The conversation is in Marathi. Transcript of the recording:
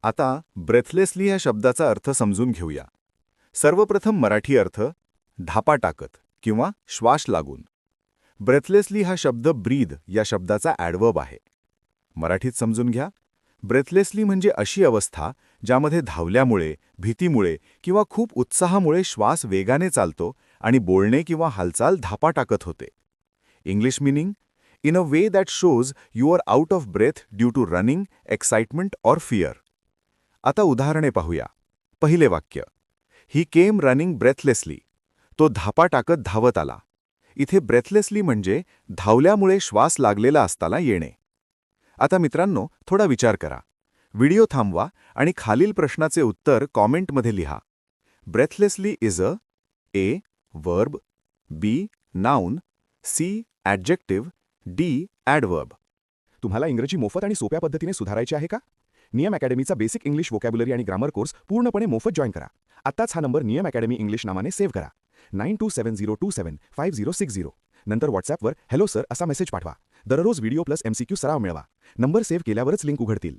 आता ब्रेथलेसली ह्या शब्दाचा अर्थ समजून घेऊया. सर्वप्रथम मराठी अर्थ धापा टाकत किंवा श्वास लागून. ब्रेथलेसली हा शब्द ब्रीद या शब्दाचा ॲडवर्ब आहे. मराठीत समजून घ्या. ब्रेथलेसली म्हणजे अशी अवस्था ज्यामध्ये धावल्यामुळे, भीतीमुळे किंवा खूप उत्साहामुळे श्वास वेगाने चालतो आणि बोलणे किंवा हालचाल धापा टाकत होते. English meaning: in a way that shows you are out of breath due to running, excitement or fear. आता उदाहरणे पाहूया. पहिले वाक्य: ही केम रनिंग ब्रेथलेसली. तो धापा टाकत धावत आला. इथे ब्रेथलेसली म्हणजे धावल्यामुळे श्वास लागलेला असताना येणे. आता मित्रांनो, थोडा विचार करा. व्हिडिओ थांबवा आणि खालील प्रश्नाचे उत्तर कॉमेंटमध्ये लिहा. Breathlessly is a verb, B noun, C adjective, D adverb. तुम्हाला इंग्रजी मोफत आणि सोप्या पद्धतीने सुधारायची आहे का? नियम अकॅडमीचा बेसिक इंग्लिश व्होकॅब्युलरी आणि ग्रामर कोर्स पूर्णपणे मोफत जॉईन करा. आत्ताच हा नंबर नियम अकॅडमी इंग्लिश नावाने सेव्ह करा. 9270275060. नंतर व्हॉट्सॲपवर हॅलो सर असा मेसेज पाठवा. दररोज व्हिडिओ प्लस MCQ सराव मिळवा. नंबर सेव्ह केल्यावरच लिंक उघडतील.